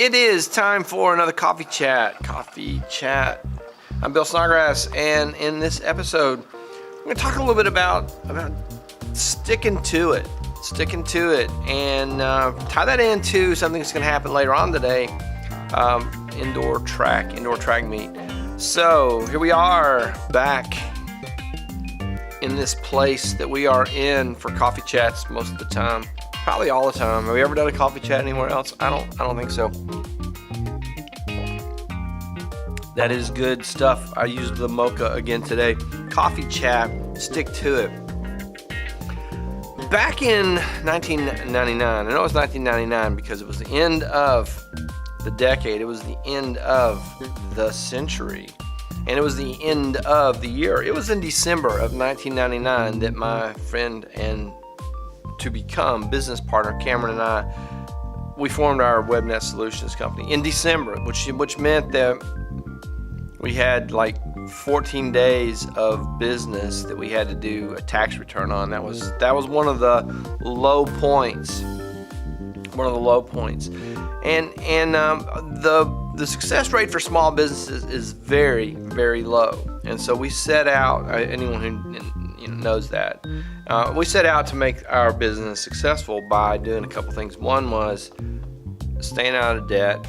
It is time for another coffee chat. I'm Bill Snodgrass, and in this episode, we're going to talk a little bit about sticking to it, and tie that into something that's going to happen later on today, indoor track meet. So here we are back in this place that we are in for coffee chats most of the time. Probably all the time. Have we ever done a coffee chat anywhere else? I don't think so. That is good stuff. I used the mocha again today. Coffee chat, stick to it. Back in 1999, I know it was 1999 because it was the end of the decade. It was the end of the century. And it was the end of the year. It was in December of 1999 that my friend and to become business partner Cameron and I, we formed our WebNet Solutions company in December, which meant that we had like 14 days of business that we had to do a tax return on. That was one of the low points. And the success rate for small businesses is very, very low. And so we set out, anyone who knows that, we set out to make our business successful by doing a couple things. One was staying out of debt,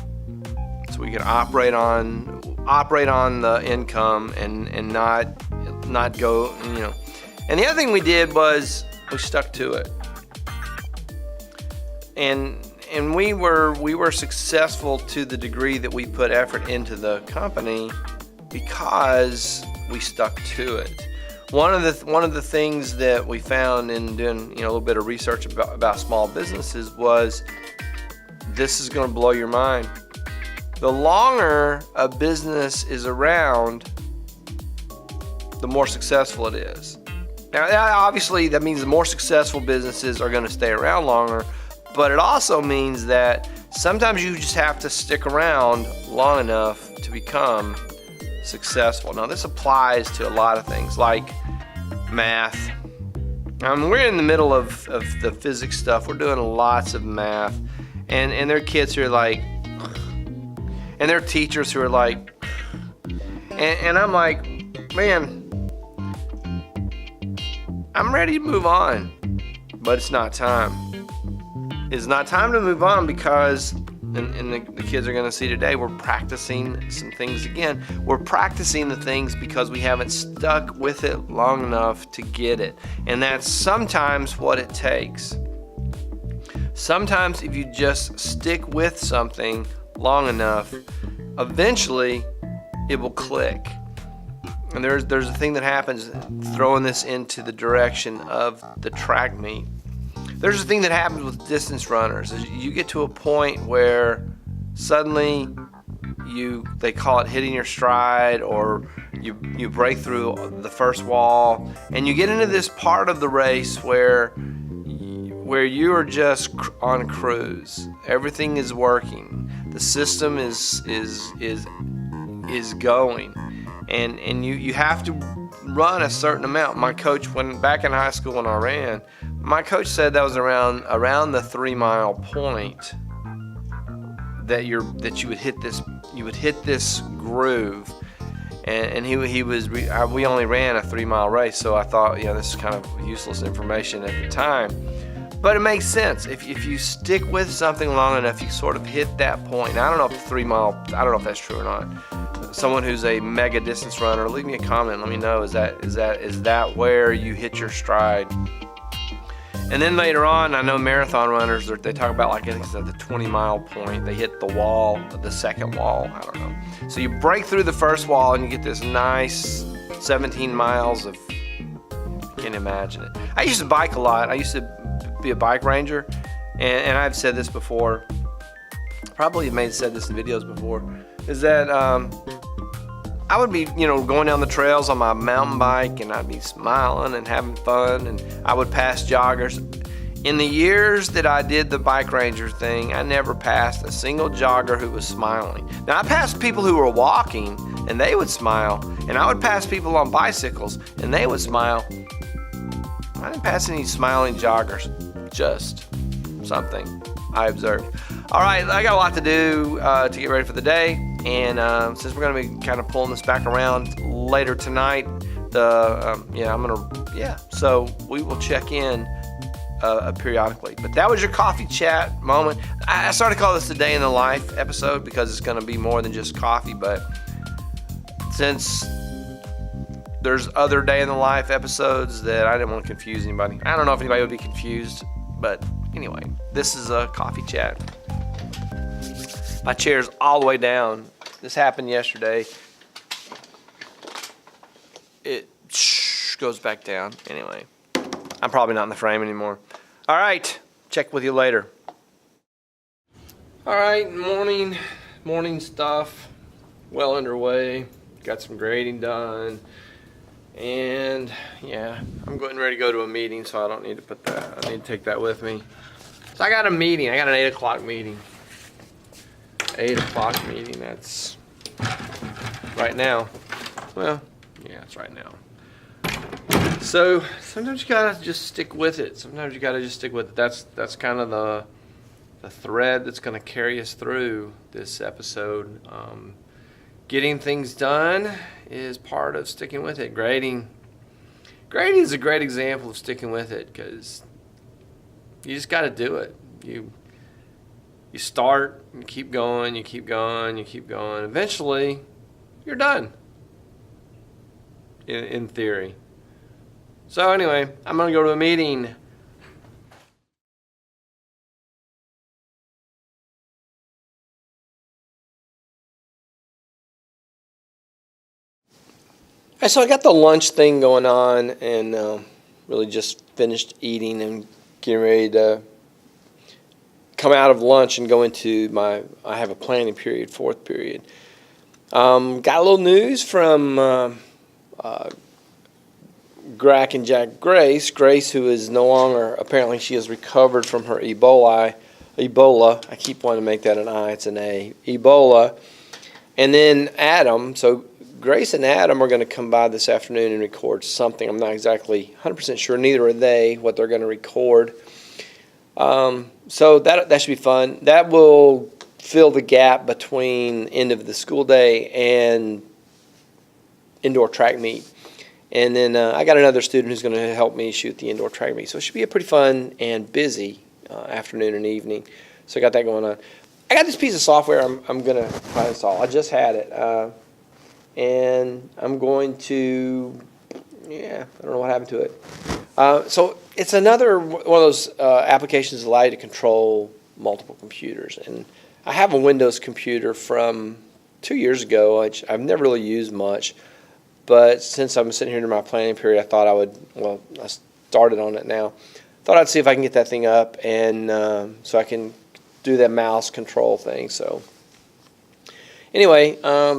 so we could operate on the income and not go, And the other thing we did was we stuck to it. And we were successful to the degree that we put effort into the company because we stuck to it. One of the things that we found in doing a little bit of research about small businesses was, this is going to blow your mind. The longer a business is around, the more successful it is. Now, obviously, that means the more successful businesses are going to stay around longer, but it also means that sometimes you just have to stick around long enough to become successful. Now, this applies to a lot of things like math. We're in the middle of the physics stuff. We're doing lots of math, and there are kids who are like, and there are teachers who are like, and I'm like, man, I'm ready to move on, but it's not time. It's not time to move on because, and the kids are going to see today, we're practicing some things again. We're practicing the things because we haven't stuck with it long enough to get it. And that's sometimes what it takes. Sometimes if you just stick with something long enough, eventually it will click. And there's a thing that happens, throwing this into the direction of the track meet. There's a thing that happens with distance runners. Is you get to a point where suddenly they call it hitting your stride, or you break through the first wall, and you get into this part of the race where you are just on cruise. Everything is working. The system is going, and you have to run a certain amount. My coach, when back in high school when I ran, my coach said that was around the 3 mile point that you would hit this groove, and we only ran a 3 mile race, so I thought, this is kind of useless information at the time, but it makes sense. If you stick with something long enough, you sort of hit that point. Now, I don't know if 3 mile, I don't know if that's true or not. Someone who's a mega distance runner, leave me a comment. Let me know, is that where you hit your stride? And then later on, I know marathon runners, they talk about, like, I think it's at the 20 mile point, they hit the wall, the second wall, I don't know. So you break through the first wall and you get this nice 17 miles of, can't imagine it. I used to bike a lot. I used to be a bike ranger, and I've said this before, probably said this in videos before, is that I would be, going down the trails on my mountain bike, and I'd be smiling and having fun, and I would pass joggers. In the years that I did the bike ranger thing, I never passed a single jogger who was smiling. Now, I passed people who were walking, and they would smile, and I would pass people on bicycles, and they would smile. I didn't pass any smiling joggers, just something. I observed. All right, I got a lot to do to get ready for the day, and since we're going to be kind of pulling this back around later tonight, so we will check in periodically. But that was your coffee chat moment. I started to call this the Day in the Life episode because it's going to be more than just coffee, but since there's other Day in the Life episodes that I didn't want to confuse anybody. I don't know if anybody would be confused, but anyway, this is a coffee chat. My chair's all the way down. This happened yesterday. It goes back down. Anyway, I'm probably not in the frame anymore. All right, check with you later. All right, morning stuff. Well underway. Got some grading done. And yeah, I'm getting ready to go to a meeting, so I don't need to put that. I need to take that with me. So I got a meeting. I got an 8 o'clock meeting. 8 o'clock meeting. That's right now. Well, yeah, it's right now. So sometimes you gotta just stick with it. That's kind of the thread that's going to carry us through this episode. Getting things done is part of sticking with it. Grading is a great example of sticking with it because you just got to do it. You start, you keep going. Eventually, you're done. In theory. So anyway, I'm going to go to a meeting. So I got the lunch thing going on, and really just finished eating and getting ready to come out of lunch and go into I have a planning period, fourth period. Got a little news from Grack and Jack Grace, who is no longer, apparently she has recovered from her Ebola. I keep wanting to make that an I, it's an A. Ebola. And then Adam, so Grace and Adam are going to come by this afternoon and record something. I'm not exactly 100% sure. Neither are they what they're going to record. So that should be fun. That will fill the gap between end of the school day and indoor track meet. And then I got another student who's going to help me shoot the indoor track meet. So it should be a pretty fun and busy afternoon and evening. So I got that going on. I got this piece of software I'm going to try to install. I just had it. And I'm going to, I don't know what happened to it. So it's another one of those applications that allow you to control multiple computers. And I have a Windows computer from 2 years ago, which I've never really used much. But since I'm sitting here in my planning period, I thought I started on it now. Thought I'd see if I can get that thing up, and so I can do that mouse control thing. So anyway,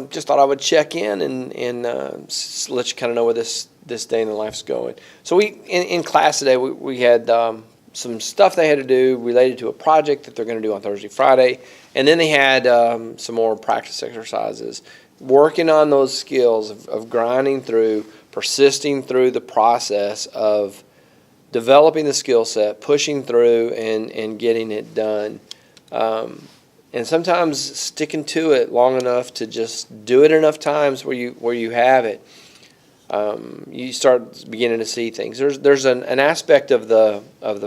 just thought I would check in and let you kind of know where this day in the life's going. So in class today, we had some stuff they had to do related to a project that they're going to do on Thursday, Friday, and then they had some more practice exercises, working on those skills of grinding through, persisting through the process of developing the skill set, pushing through, and getting it done. And sometimes sticking to it long enough to just do it enough times where you have it, you start beginning to see things. There's an aspect of the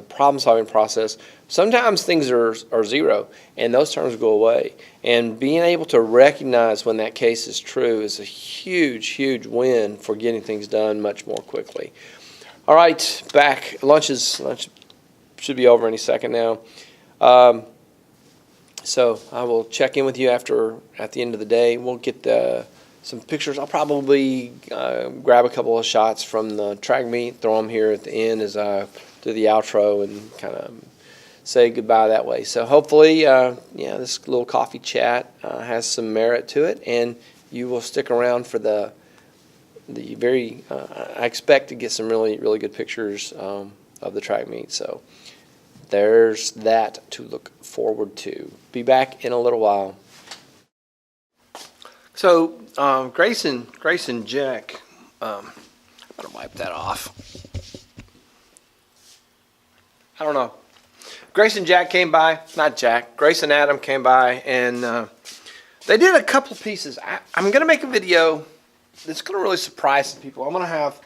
problem solving process. Sometimes things are zero, and those terms go away. And being able to recognize when that case is true is a huge win for getting things done much more quickly. All right, back. Lunch should be over any second now. So I will check in with you at the end of the day. We'll get some pictures. I'll probably grab a couple of shots from the track meet, throw them here at the end as I do the outro and kind of say goodbye that way. So hopefully, this little coffee chat has some merit to it, and you will stick around for the very. I expect to get some really good pictures of the track meet. So there's that to look forward to. Be back in a little while. So Grace and Jack, I'm gonna wipe that off. I don't know. Grace and Jack came by. Not Jack. Grace and Adam came by, and they did a couple of pieces. I'm going to make a video that's going to really surprise some people. I'm going to have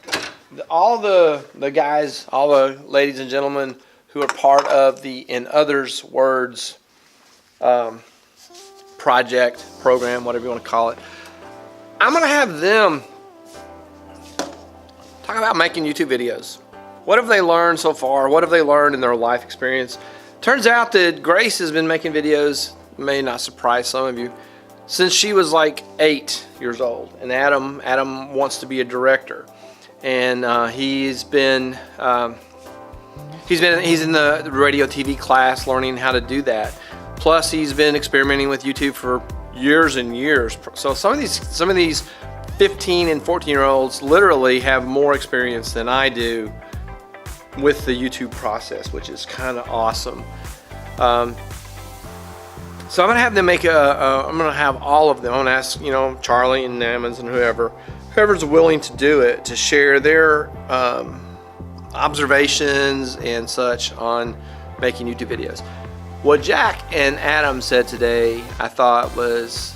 all the guys, all the ladies and gentlemen who are part of the In Others' Words project, program, whatever you want to call it. I'm going to have them talk about making YouTube videos. What have they learned so far? What have they learned in their life experience? Turns out that Grace has been making videos, may not surprise some of you, since she was like 8 years old. And Adam wants to be a director, and he's in the radio TV class learning how to do that. Plus, he's been experimenting with YouTube for years and years. So some of these 15 and 14-year-olds literally have more experience than I do with the YouTube process, which is kind of awesome. So I'm gonna have them make I'm gonna have all of them. I'm gonna ask, Charlie and Namans and whoever's willing to do it, to share their observations and such on making YouTube videos. What Jack and Adam said today, I thought was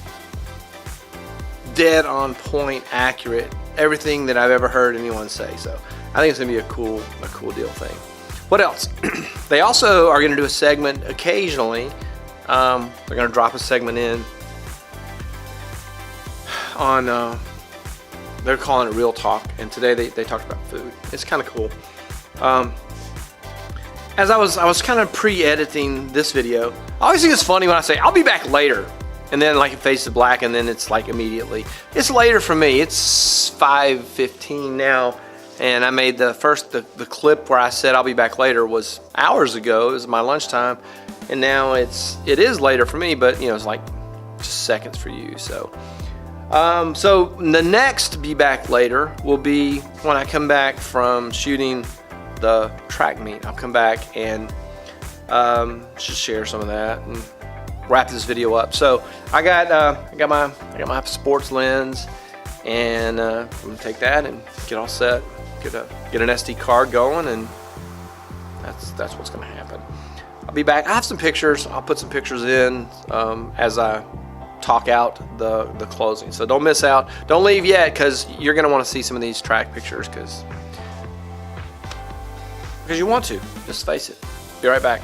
dead on point, accurate. Everything that I've ever heard anyone say. So I think it's gonna be a cool deal thing. What else? They also are gonna do a segment occasionally. They're gonna drop a segment in on. They're calling it Real Talk, and today they talked about food. It's kind of cool. As I was kind of pre-editing this video, I always think it's funny when I say I'll be back later, and then like it fades to black, and then it's like immediately. It's later for me. It's 5:15 now. And I made the clip where I said I'll be back later was hours ago. It was my lunchtime, and now it is later for me, but it's like just seconds for you. So the next be back later will be when I come back from shooting the track meet. I'll come back and just share some of that and wrap this video up. So I got my sports lens, and I'm gonna take that and get all set. Get an SD card going, and that's what's going to happen. I'll be back. I have some pictures. I'll put some pictures in as I talk out the closing. So don't miss out. Don't leave yet, because you're going to want to see some of these track pictures because you want to. Just face it. Be right back.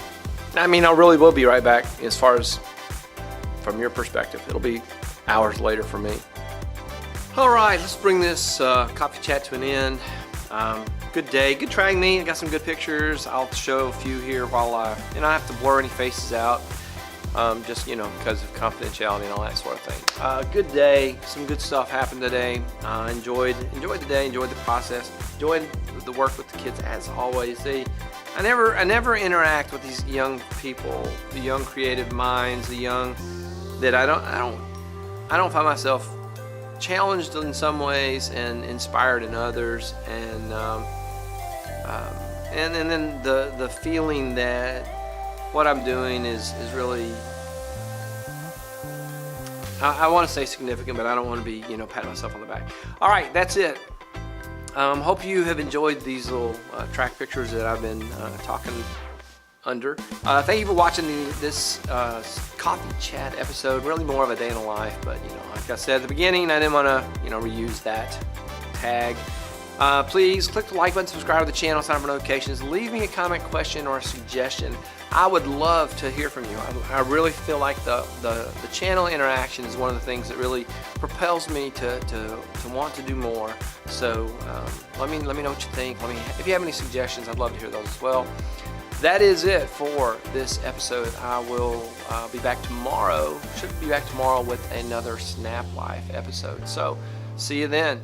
I mean, I really will be right back. As far as from your perspective, it'll be hours later for me. All right, let's bring this coffee chat to an end. Good day, good trying me. I got some good pictures. I'll show a few here while I have to blur any faces out, just because of confidentiality and all that sort of thing. Good day, some good stuff happened today. Enjoyed the day, enjoyed the process, enjoyed the work with the kids as always. I never interact with these young people, the young creative minds, the young that I don't find myself challenged in some ways and inspired in others, and then the feeling that what I'm doing is really, I want to say significant, but I don't want to be patting myself on the back. All right, that's it. Hope you have enjoyed these little track pictures that I've been talking under. Thank you for watching this coffee chat episode. Really more of a day in the life, but like I said at the beginning, I didn't want to reuse that tag. Please click the like button, subscribe to the channel, sign up for notifications, leave me a comment, question, or a suggestion. I would love to hear from you. I really feel like the channel interaction is one of the things that really propels me to want to do more. So let me know what you think. If you have any suggestions, I'd love to hear those as well. That is it for this episode. I will be back tomorrow. Should be back tomorrow with another SNAPlife episode. So see you then.